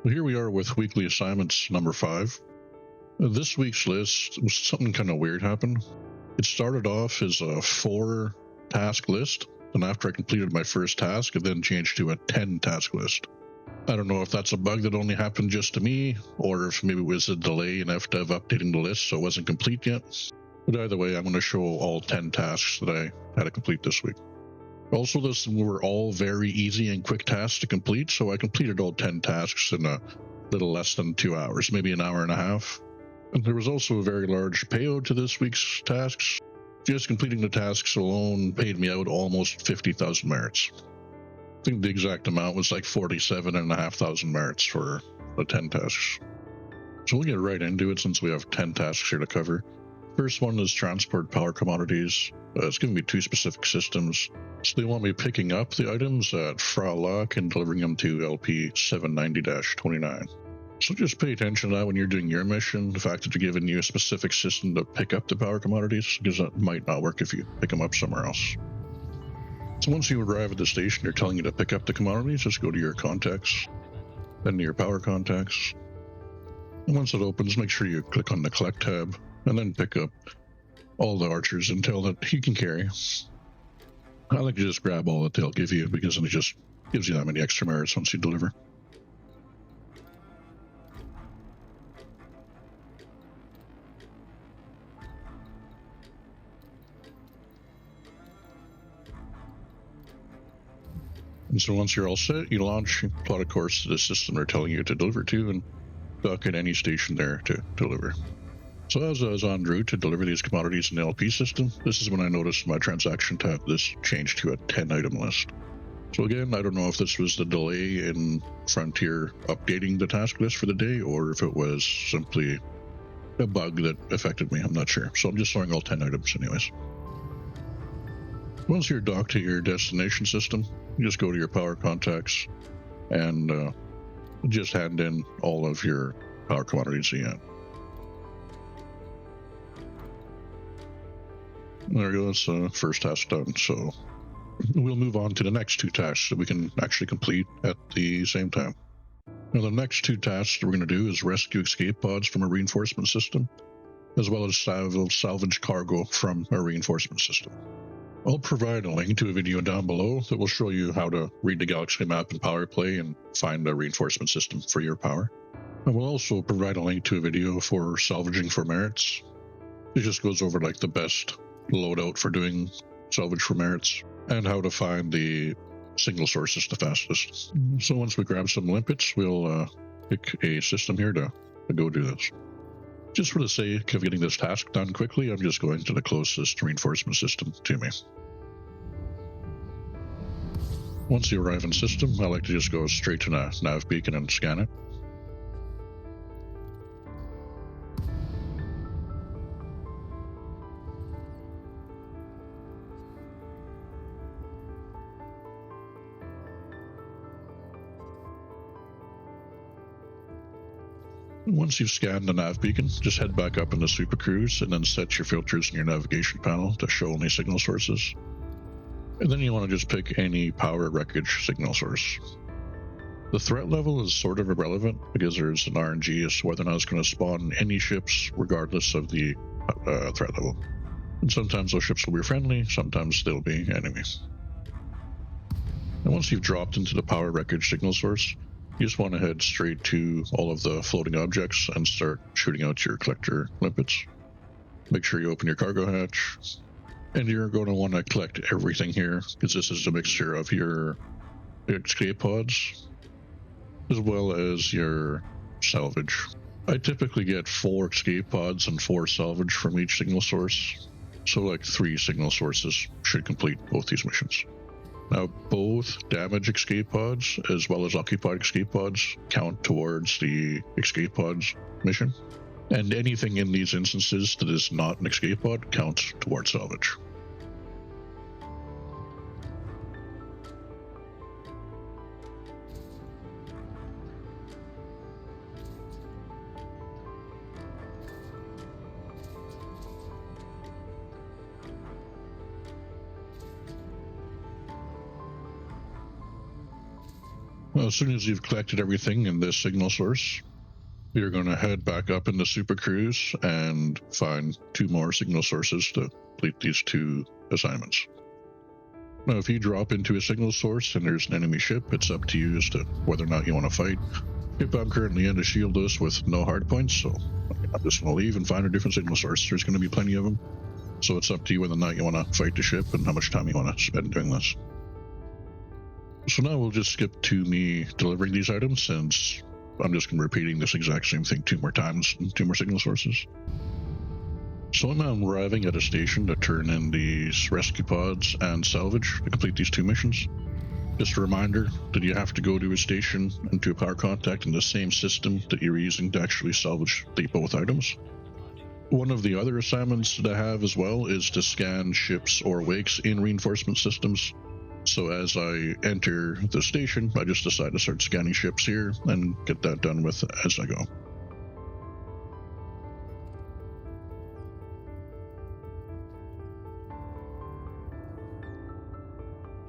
Well, here we are with weekly assignments number 5. This week's list, something kind of weird happened. It started off as a 4-task list, and after I completed my first task, it then changed to a 10-task list. I don't know if that's a bug that only happened just to me, or if maybe it was a delay in FDev updating the list so it wasn't complete yet. But either way, I'm going to show all 10 tasks that I had to complete this week. Also, these were all very easy and quick tasks to complete, so I completed all 10 tasks in a little less than 2 hours, maybe an hour and a half. And there was also a very large payout to this week's tasks. Just completing the tasks alone paid me out almost 50,000 merits. I think the exact amount was like 47,500 merits for the 10 tasks. So we'll get right into it since we have 10 tasks here to cover. First one is transport power commodities. It's giving me 2 specific systems. So they want me picking up the items at Phra Lak and delivering them to LP 790-29. So just pay attention to that when you're doing your mission, the fact that you're giving you a specific system to pick up the power commodities, because that might not work if you pick them up somewhere else. So once you arrive at the station, they're telling you to pick up the commodities. Just go to your contacts, then to your power contacts. And once it opens, make sure you click on the collect tab, and then pick up all the archers intel that you can carry. I like to just grab all that they'll give you, because then it just gives you that many extra merits once you deliver. And so once you're all set, you launch, you plot a course to the system they're telling you to deliver to, and dock at any station there to deliver. So as I was en route to deliver these commodities in the LP system, this is when I noticed my transaction tab, this changed to a 10-item list. So again, I don't know if this was the delay in Frontier updating the task list for the day, or if it was simply a bug that affected me, I'm not sure. So I'm just showing all 10 items anyways. Once you're docked to your destination system, you just go to your power contacts and just hand in all of your power commodities you have. There we go, that's first task done. So we'll move on to the next 2 tasks that we can actually complete at the same time. Now the next 2 tasks that we're going to do is rescue escape pods from a reinforcement system, as well as salvage cargo from a reinforcement system. I'll provide a link to a video down below that will show you how to read the galaxy map in PowerPLay and find a reinforcement system for your power. I will also provide a link to a video for salvaging for merits. It just goes over like the best loadout for doing salvage for merits and how to find the signal sources the fastest. So once we grab some limpets, we'll pick a system here to go do this. Just for the sake of getting this task done quickly, I'm just going to the closest reinforcement system to me. Once you arrive in system, I like to just go straight to the nav beacon and scan it. Once you've scanned the nav beacon, just head back up into Super Cruise and then set your filters in your navigation panel to show only signal sources. And then you want to just pick any power wreckage signal source. The threat level is sort of irrelevant because there's an RNG as to whether or not it's going to spawn any ships regardless of the threat level. And sometimes those ships will be friendly, sometimes they'll be enemies. And once you've dropped into the power wreckage signal source, you just want to head straight to all of the floating objects and start shooting out your collector limpets. Make sure you open your cargo hatch. And you're going to want to collect everything here, because this is a mixture of your escape pods as well as your salvage. I typically get 4 escape pods and 4 salvage from each signal source. So like 3 signal sources should complete both these missions. Now, both damage escape pods as well as occupied escape pods count towards the escape pods mission, and anything in these instances that is not an escape pod counts towards salvage. Now, as soon as you've collected everything in this signal source, you're going to head back up into Super Cruise and find 2 more signal sources to complete these 2 assignments. Now, if you drop into a signal source and there's an enemy ship, it's up to you as to whether or not you want to fight. If I'm currently in to shield us with no hard points, so I'm just going to leave and find a different signal source. There's going to be plenty of them, so it's up to you whether or not you want to fight the ship and how much time you want to spend doing this. So now we'll just skip to me delivering these items, since I'm just going to be repeating this exact same thing 2 more times and 2 more signal sources. So now I'm arriving at a station to turn in these rescue pods and salvage to complete these 2 missions. Just a reminder that you have to go to a station and to a power contact in the same system that you're using to actually salvage both items. One of the other assignments that I have as well is to scan ships or wakes in reinforcement systems. So as I enter the station, I just decide to start scanning ships here and get that done with as I go.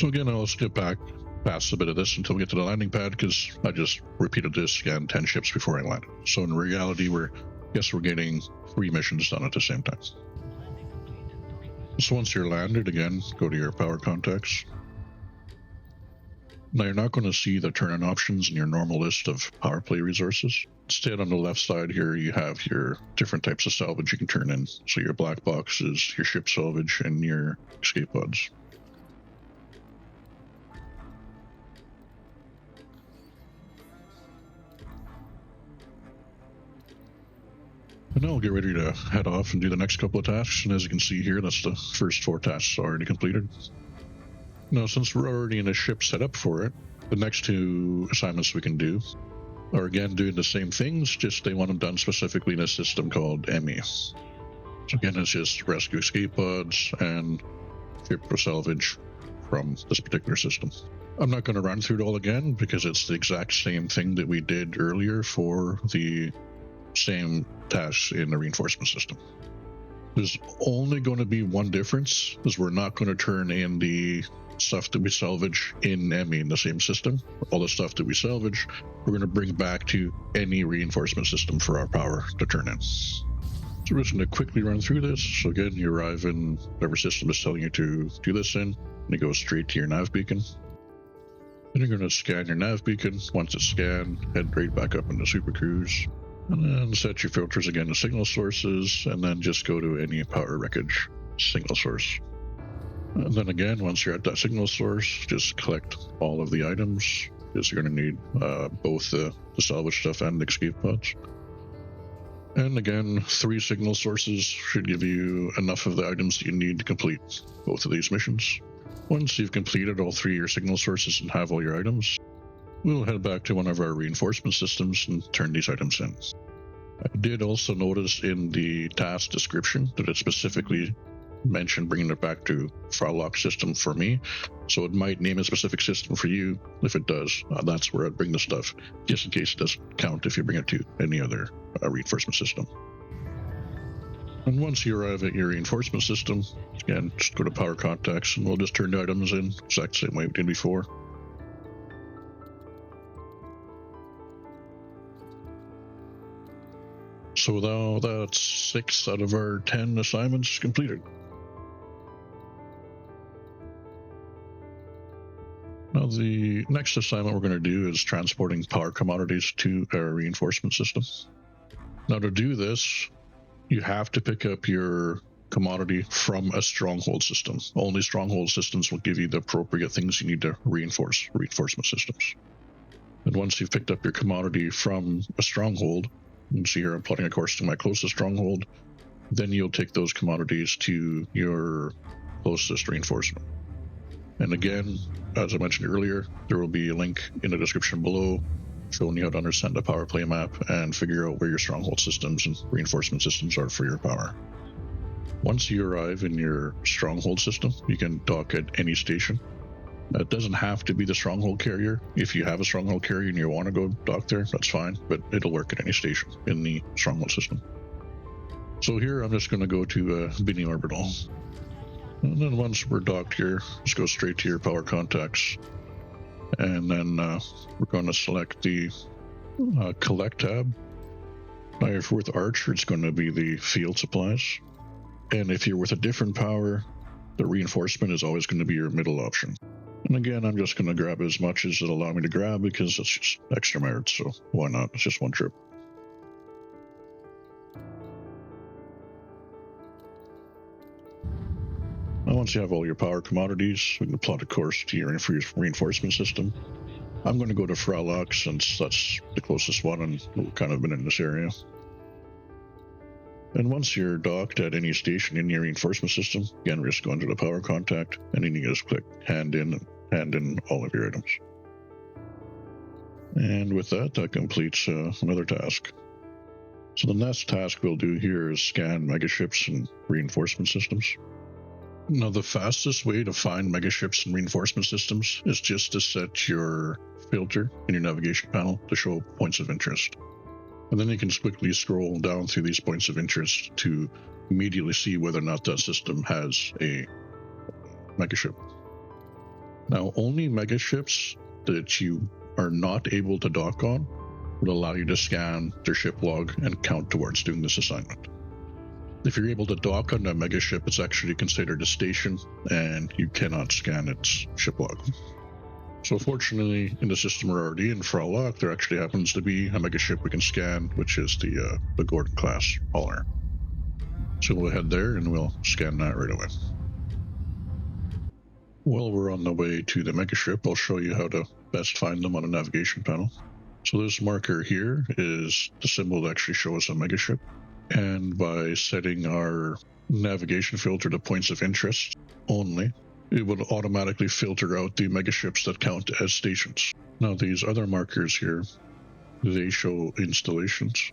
So again, I'll skip back past a bit of this until we get to the landing pad, because I just repeated this, scanned 10 ships before I landed. So in reality, we're getting 3 missions done at the same time. So once you're landed, again, go to your power contacts. Now, you're not going to see the turn-on options in your normal list of PowerPLay resources. Instead, on the left side here, you have your different types of salvage you can turn in. So your black boxes, your ship salvage, and your escape pods. And now I'll get ready to head off and do the next couple of tasks. And as you can see here, that's the first 4 tasks already completed. Now, since we're already in a ship set up for it, the next 2 assignments we can do are again doing the same things, just they want them done specifically in a system called ME. So again, it's just rescue escape pods and ship for salvage from this particular system. I'm not going to run through it all again because it's the exact same thing that we did earlier for the same tasks in the reinforcement system. There's only going to be one difference, is we're not going to turn in the stuff that we salvage in ME in the same system. All the stuff that we salvage, we're going to bring back to any reinforcement system for our power to turn in. So we're just going to quickly run through this. So again, you arrive in whatever system is telling you to do this in, and you go straight to your nav beacon. Then you're going to scan your nav beacon. Once it's scanned, head right back up into Super Cruise. And then set your filters again to signal sources, and then just go to any power wreckage signal source. And then again, once you're at that signal source, just collect all of the items, because you're going to need both the salvage stuff and the escape pods. And again, 3 signal sources should give you enough of the items that you need to complete both of these missions. Once you've completed all 3 of your signal sources and have all your items, we'll head back to one of our reinforcement systems and turn these items in. I did also notice in the task description that it specifically mentioned bringing it back to Phra Lak system for me, so it might name a specific system for you. If it does, that's where I'd bring the stuff, just in case it doesn't count if you bring it to any other reinforcement system. And once you arrive at your reinforcement system, again, just go to power contacts and we'll just turn the items in exact same way we did before. So now that's 6 out of our 10 assignments completed. Now the next assignment we're going to do is transporting power commodities to our reinforcement system. Now to do this, you have to pick up your commodity from a stronghold system. Only stronghold systems will give you the appropriate things you need to reinforce reinforcement systems. And once you've picked up your commodity from a stronghold, you can see here I'm plotting a course to my closest stronghold, then you'll take those commodities to your closest reinforcement. And again, as I mentioned earlier, there will be a link in the description below showing you how to understand the PowerPLay map and figure out where your stronghold systems and reinforcement systems are for your power. Once you arrive in your stronghold system, you can dock at any station. It doesn't have to be the stronghold carrier. If you have a stronghold carrier and you want to go dock there, that's fine, but it'll work at any station in the stronghold system. So here I'm just going to go to Bini Orbital. And then once we're docked here, just go straight to your power contacts And then we're going to select the Collect tab. Now, if you're with Archer, it's going to be the Field Supplies. And if you're with a different power, the Reinforcement is always going to be your middle option. And again, I'm just going to grab as much as it'll allow me to grab because it's just extra merit, so why not? It's just one trip. Now, once you have all your Power Commodities, we can plot a course to your Reinforcement system. I'm going to go to Phra Lak since that's the closest one and we've kind of been in this area. And once you're docked at any station in your Reinforcement system, again, we're just going to the power contact, and then you just click hand in all of your items. And with that, that completes another task. So the next task we'll do here is scan Megaships and Reinforcement systems. Now, the fastest way to find Megaships and Reinforcement systems is just to set your filter in your navigation panel to show points of interest. And then you can quickly scroll down through these points of interest to immediately see whether or not that system has a Megaship. Now, only Megaships that you are not able to dock on would allow you to scan their ship log and count towards doing this assignment. If you're able to dock on a Megaship, it's actually considered a station, and you cannot scan its ship log. So fortunately, in the system we're already in, Phra Lak, there actually happens to be a Megaship we can scan, which is the Gordon class hauler. So we'll head there and we'll scan that right away. While we're on the way to the Megaship, I'll show you how to best find them on a navigation panel. So this marker here is the symbol that actually shows a Megaship. And by setting our navigation filter to points of interest only, it would automatically filter out the Megaships that count as stations. Now, these other markers here, they show installations,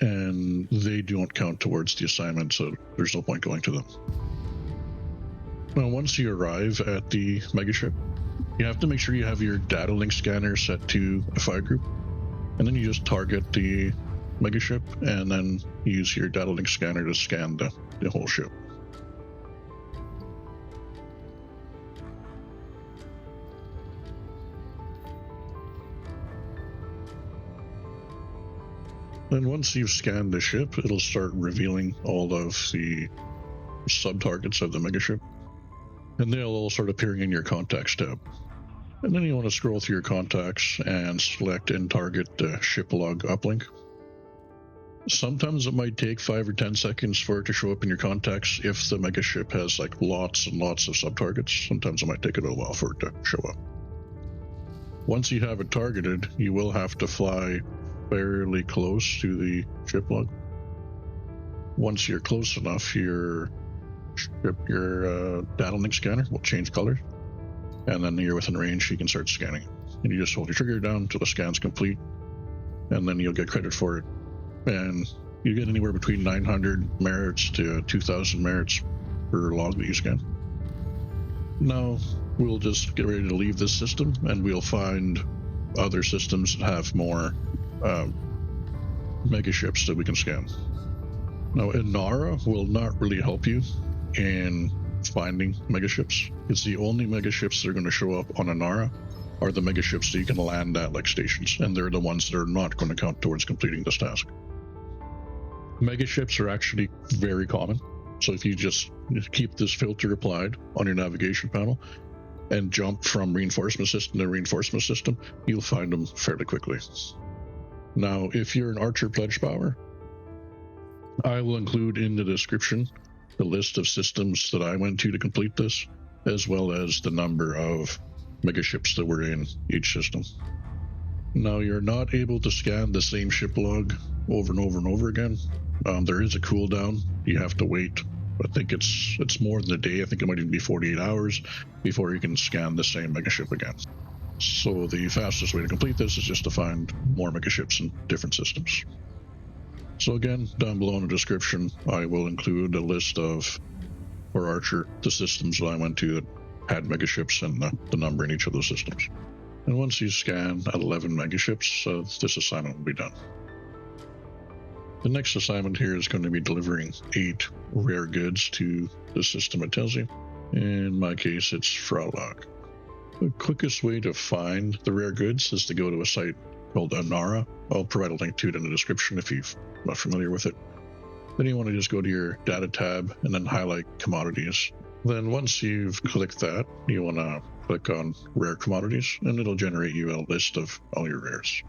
and they don't count towards the assignment, so there's no point going to them. Now, once you arrive at the Megaship, you have to make sure you have your data link scanner set to a fire group, and then you just target the Megaship and then use your data link scanner to scan the whole ship. Then once you've scanned the ship, it'll start revealing all of the sub-targets of the Megaship, and they'll all start appearing in your contacts tab. And then you want to scroll through your contacts and select and target the ship log uplink. Sometimes it might take 5 or 10 seconds for it to show up in your contacts if the Megaship has like lots and lots of sub-targets. Sometimes it might take a little while for it to show up. Once you have it targeted, you will have to fly fairly close to the ship log. Once you're close enough, your data link scanner will change colors, and then you're within range, you can start scanning. And you just hold your trigger down until the scan's complete, and then you'll get credit for it. And you get anywhere between 900 merits to 2,000 merits per log that you scan. Now, we'll just get ready to leave this system, and we'll find other systems that have more Megaships that we can scan. Now, Inara will not really help you in finding Megaships. It's the only Megaships that are going to show up on Inara are the Megaships that you can land at like stations, and they're the ones that are not going to count towards completing this task. Megaships are actually very common, so if you just keep this filter applied on your navigation panel and jump from reinforcement system to reinforcement system, you'll find them fairly quickly. Now, if you're an Archer Pledge Power, I will include in the description the list of systems that I went to complete this, as well as the number of Megaships that were in each system. Now, you're not able to scan the same ship log over and over and over again. There is a cooldown. You have to wait. I think it's more than a day. I think it might even be 48 hours before you can scan the same Megaship again. So the fastest way to complete this is just to find more Megaships in different systems. So again, down below in the description, I will include a list of, for Archer, the systems that I went to that had Megaships and the number in each of those systems. And once you scan at 11 Megaships, this assignment will be done. The next assignment here is going to be delivering 8 rare goods to the system it tells you. In my case, it's Phra Lak. The quickest way to find the rare goods is to go to a site called Anara. I'll provide a link to it in the description if you're not familiar with it. Then you want to just go to your data tab and then highlight commodities. Then once you've clicked that, you want to click on rare commodities, and it'll generate you a list of all your rares.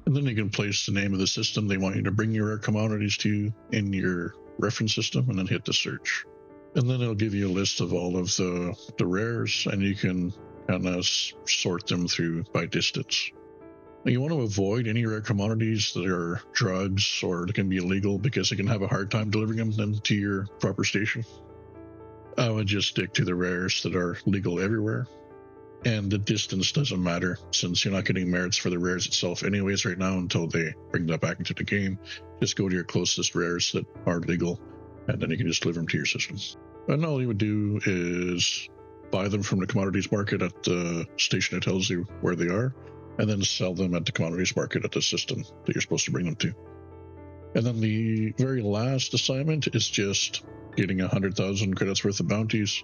And then you can place the name of the system they want you to bring your rare commodities to in your reference system, and then hit the search. And then it'll give you a list of all of the rares, and you can kind of sort them through by distance. You want to avoid any rare commodities that are drugs or that can be illegal, because you can have a hard time delivering them to your proper station. I would just stick to the rares that are legal everywhere. And the distance doesn't matter, since you're not getting merits for the rares itself anyways right now until they bring that back into the game. Just go to your closest rares that are legal, and then you can just deliver them to your system. And all you would do is buy them from the commodities market at the station that tells you where they are, and then sell them at the commodities market at the system that you're supposed to bring them to. And then the very last assignment is just getting 100,000 credits worth of bounties.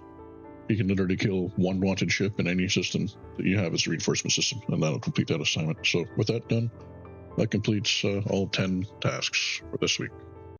You can literally kill one wanted ship in any system that you have as a reinforcement system, and that'll complete that assignment. So with that done, that completes all 10 tasks for this week.